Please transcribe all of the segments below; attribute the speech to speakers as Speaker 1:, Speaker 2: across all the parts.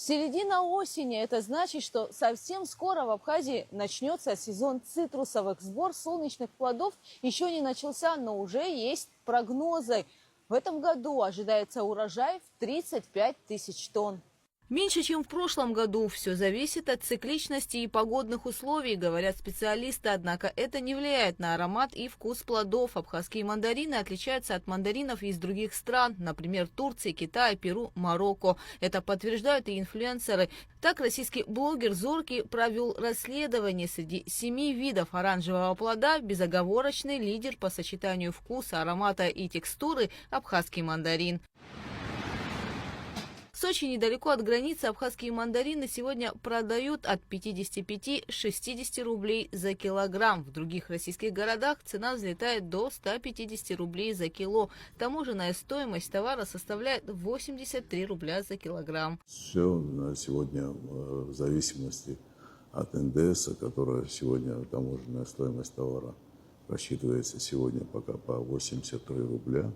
Speaker 1: Середина осени. Это значит, что совсем скоро в Абхазии начнется сезон цитрусовых. Сбор солнечных плодов еще не начался, но уже есть прогнозы. В этом году ожидается урожай в 35 тысяч тонн. Меньше, чем в прошлом году. Все зависит от цикличности и погодных условий, говорят специалисты. Однако это не влияет на аромат и вкус плодов. Абхазские мандарины отличаются от мандаринов из других стран, например, Турции, Китая, Перу, Марокко. Это подтверждают и инфлюенсеры. Так, российский блогер Зоркий провел расследование. Среди 7 видов оранжевого плода безоговорочный лидер по сочетанию вкуса, аромата и текстуры – абхазский мандарин. В Сочи, недалеко от границы, абхазские мандарины сегодня продают от 55-60 рублей за килограмм. В других российских городах цена взлетает до 150 рублей за кило. Таможенная стоимость товара составляет 83 рубля за килограмм.
Speaker 2: Все на сегодня в зависимости от НДС, которая сегодня таможенная стоимость товара рассчитывается сегодня пока по 83 рубля.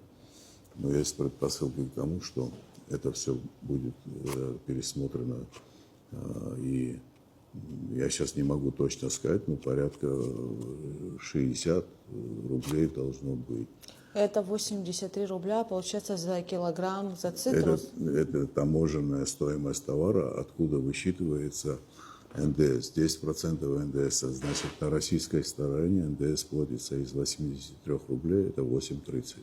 Speaker 2: Но есть предпосылки к тому, что это все будет пересмотрено, и я сейчас не могу точно сказать, но порядка 60 рублей должно быть.
Speaker 1: Это 83 рубля, получается, за килограмм, за цитрус?
Speaker 2: Это таможенная стоимость товара, откуда высчитывается НДС. 10% НДС, значит, на российской стороне НДС платится из 83 рублей, это 8,30.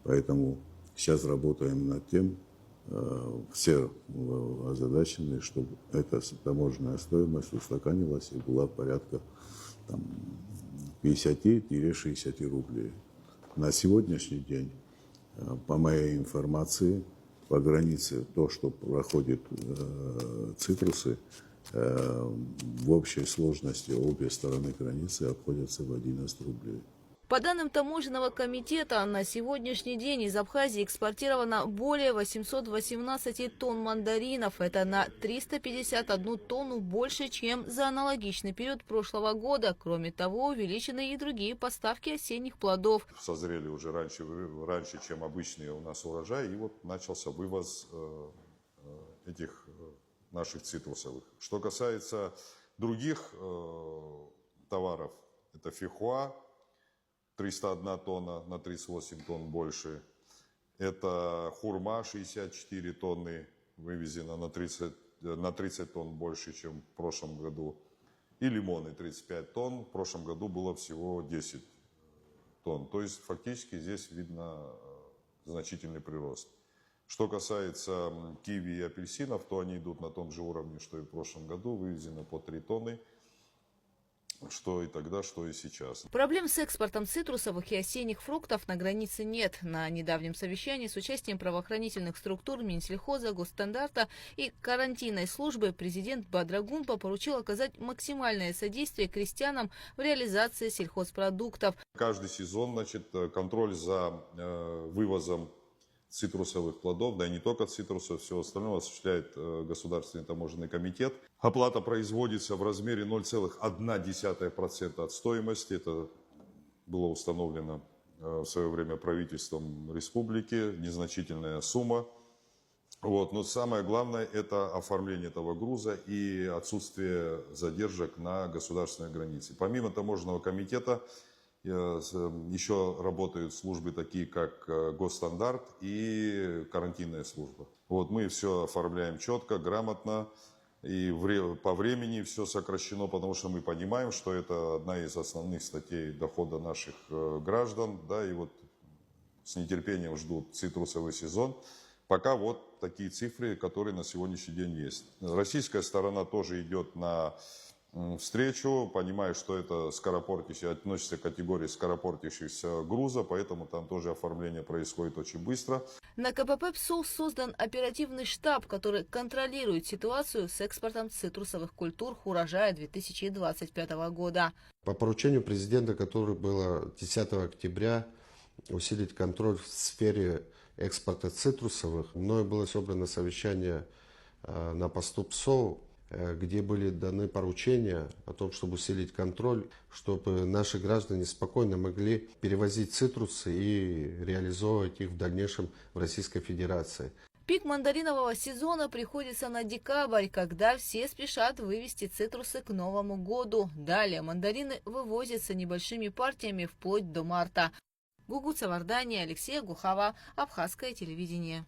Speaker 2: Поэтому сейчас работаем над тем, все озадачены, чтобы эта таможенная стоимость устаканилась и была порядка 50-60 рублей. На сегодняшний день, по моей информации, по границе то, что проходит цитрусы, в общей сложности обе стороны границы обходятся в 11 рублей.
Speaker 1: По данным таможенного комитета, на сегодняшний день из Абхазии экспортировано более 818 тонн мандаринов. Это на 351 тонну больше, чем за аналогичный период прошлого года. Кроме того, увеличены и другие поставки осенних плодов.
Speaker 3: Созрели уже раньше, чем обычный у нас урожай, и вот начался вывоз этих наших цитрусовых. Что касается других товаров, это фихуа. 301 тонна, на 38 тонн больше. Это хурма, 64 тонны, вывезено на 30 тонн больше, чем в прошлом году. И лимоны, 35 тонн, в прошлом году было всего 10 тонн. То есть фактически здесь видно значительный прирост. Что касается киви и апельсинов, то они идут на том же уровне, что и в прошлом году, вывезено по 3 тонны. Что и тогда, что и сейчас.
Speaker 1: Проблем с экспортом цитрусовых и осенних фруктов на границе нет. На недавнем совещании с участием правоохранительных структур, Минсельхоза, Госстандарта и карантинной службы президент Бадрагумпа поручил оказать максимальное содействие крестьянам в реализации сельхозпродуктов.
Speaker 3: Каждый сезон, значит, контроль за вывозом цитрусовых плодов, да и не только цитрусов, все остальное осуществляет Государственный таможенный комитет. Оплата производится в размере 0,1% от стоимости. Это было установлено в свое время правительством республики, незначительная сумма. Вот. Но самое главное – это оформление этого груза и отсутствие задержек на государственной границе. Помимо таможенного комитета, еще работают службы такие, как Госстандарт и карантинная служба. Вот мы все оформляем четко, грамотно, и по времени все сокращено, потому что мы понимаем, что это одна из основных статей дохода наших граждан, да, и вот с нетерпением ждут цитрусовый сезон. Пока вот такие цифры, которые на сегодняшний день есть. Российская сторона тоже идет на встречу, понимая, что это относится к категории скоропортящихся груза, поэтому там тоже оформление происходит очень быстро.
Speaker 1: На КПП ПСО создан оперативный штаб, который контролирует ситуацию с экспортом цитрусовых культур урожая 2025 года.
Speaker 4: По поручению президента, которое было 10 октября, усилить контроль в сфере экспорта цитрусовых, мною было собрано совещание на посту ПСО, где были даны поручения о том, чтобы усилить контроль, чтобы наши граждане спокойно могли перевозить цитрусы и реализовывать их в дальнейшем в Российской Федерации.
Speaker 1: Пик мандаринового сезона приходится на декабрь, когда все спешат вывести цитрусы к Новому году. Далее мандарины вывозятся небольшими партиями вплоть до марта. Гугуца Вардания, Алексея Гухава, Абхазское телевидение.